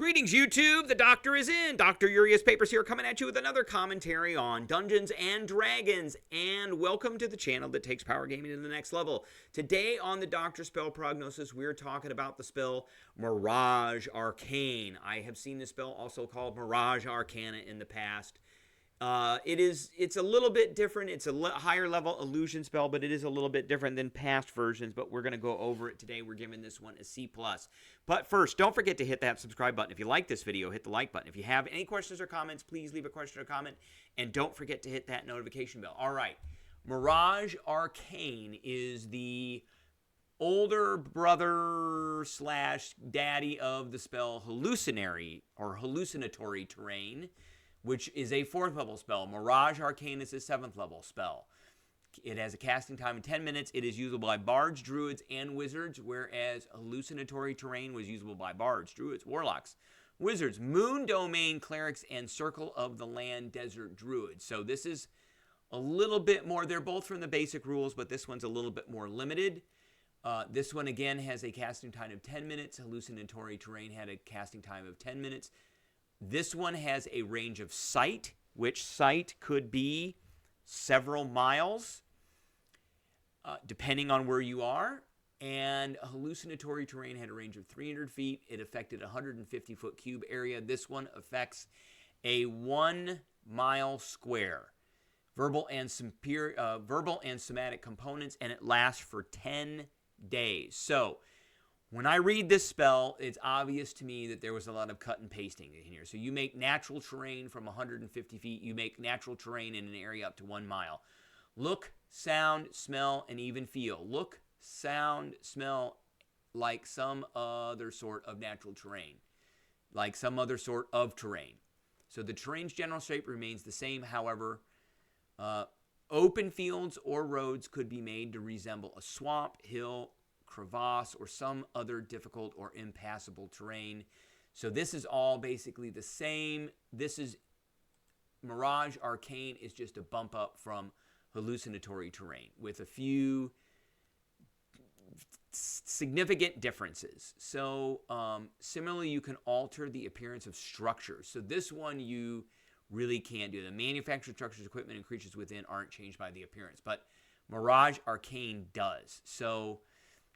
Greetings, YouTube. The Doctor is in. Dr. Urias Papers here, coming at you with another commentary on Dungeons and Dragons. And welcome to the channel that takes power gaming to the next level. Today on the Doctor Spell Prognosis, we're talking about the spell Mirage Arcane. I have seen this spell also called Mirage Arcana in the past. It's a little bit different. It's a higher level illusion spell, but it is a little bit different than past versions, but we're going to go over it today. We're giving this one a C+. But first, don't forget to hit that subscribe button. If you like this video, hit the like button. If you have any questions or comments, please leave a question or comment, and don't forget to hit that notification bell. All right, Mirage Arcane is the older brother slash daddy of the spell Hallucinatory Terrain, which is a 4th level spell. Mirage Arcane is a 7th level spell. It has a casting time of 10 minutes. It is usable by bards, druids, and wizards, whereas Hallucinatory Terrain was usable by bards, druids, warlocks, wizards, moon domain clerics, and circle of the land desert druids. So this is a little bit more. They're both from the basic rules, but this one's a little bit more limited. This one, again, has a casting time of 10 minutes. Hallucinatory Terrain had a casting time of 10 minutes. This one has a range of sight, which sight could be several miles, depending on where you are. And Hallucinatory Terrain had a range of 300 feet. It affected a 150-foot cube area. This one affects a 1 mile square. Verbal and somatic components, and it lasts for 10 days. So when I read this spell, it's obvious to me that there was a lot of cut and pasting in here. So you make natural terrain from 150 feet. You make natural terrain in an area up to 1 mile. Look, sound, smell, and even feel. Look, sound, smell like some other sort of natural terrain. Like some other sort of terrain. So the terrain's general shape remains the same. However, open fields or roads could be made to resemble a swamp, hill, crevasse, or some other difficult or impassable terrain. So this is all basically the same. This is Mirage Arcane is just a bump up from Hallucinatory Terrain with a few significant differences. So similarly, you can alter the appearance of structures. So this one you really can't do. The manufactured structures, equipment, and creatures within aren't changed by the appearance, but Mirage Arcane does. So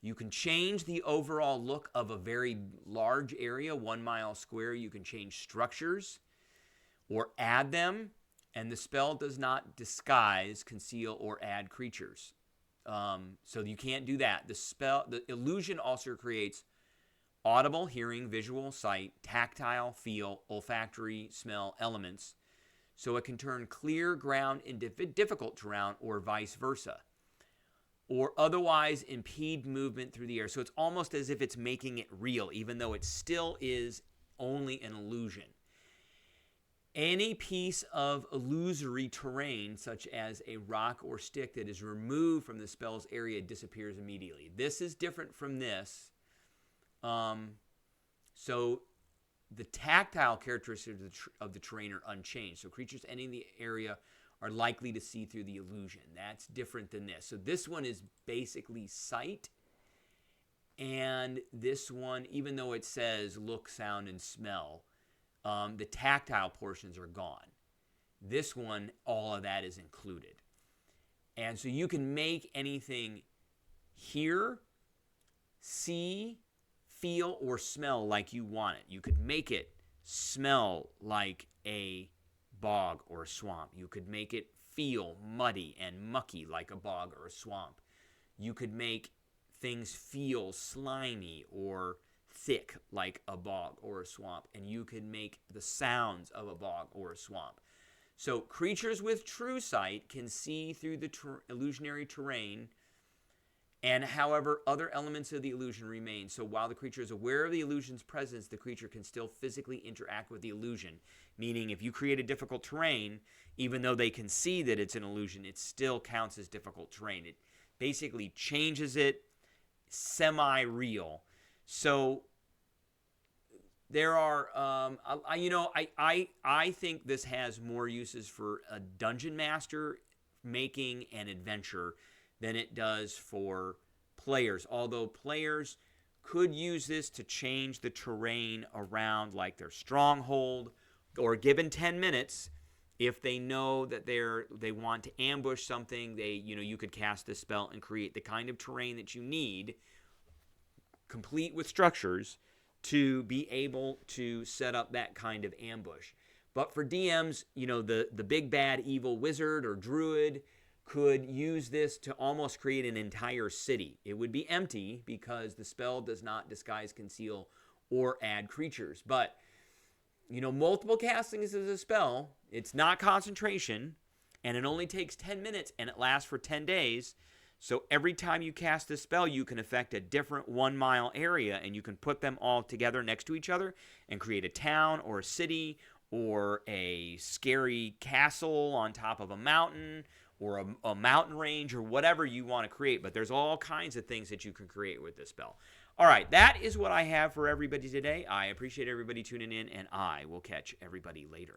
you can change the overall look of a very large area, 1 mile square. You can change structures or add them, and the spell does not disguise, conceal, or add creatures. So you can't do that. The illusion also creates audible, hearing, visual, sight, tactile, feel, olfactory, smell elements, so it can turn clear ground into difficult ground or vice versa, or otherwise impede movement through the air. So it's almost as if it's making it real, even though it still is only an illusion. Any piece of illusory terrain, such as a rock or stick that is removed from the spell's area, disappears immediately. This is different from this. So the tactile characteristics of the terrain are unchanged. So creatures entering the area are likely to see through the illusion. That's different than this. So this one is basically sight. And this one, even though it says look, sound, and smell, the tactile portions are gone. This one, all of that is included. And so you can make anything hear, see, feel, or smell like you want it. You could make it smell like a bog or a swamp. You could make it feel muddy and mucky like a bog or a swamp. You could make things feel slimy or thick like a bog or a swamp, and you could make the sounds of a bog or a swamp. So creatures with true sight can see through the illusionary terrain, and however, other elements of the illusion remain. So while the creature is aware of the illusion's presence, the creature can still physically interact with the illusion. Meaning, if you create a difficult terrain, even though they can see that it's an illusion, it still counts as difficult terrain. It basically changes it semi-real. So there are, I think this has more uses for a dungeon master making an adventure than it does for players. Although players could use this to change the terrain around like their stronghold, or given 10 minutes, if they know that they want to ambush something, you could cast this spell and create the kind of terrain that you need, complete with structures, to be able to set up that kind of ambush. But for DMs, the big bad evil wizard or druid could use this to almost create an entire city. It would be empty because the spell does not disguise, conceal, or add creatures. But multiple castings is a spell. It's not concentration, and it only takes 10 minutes, and it lasts for 10 days. So every time you cast this spell, you can affect a different 1 mile area, and you can put them all together next to each other and create a town or a city or a scary castle on top of a mountain or a mountain range or whatever you want to create. But there's all kinds of things that you can create with this spell. All right, that is what I have for everybody today. I appreciate everybody tuning in, and I will catch everybody later.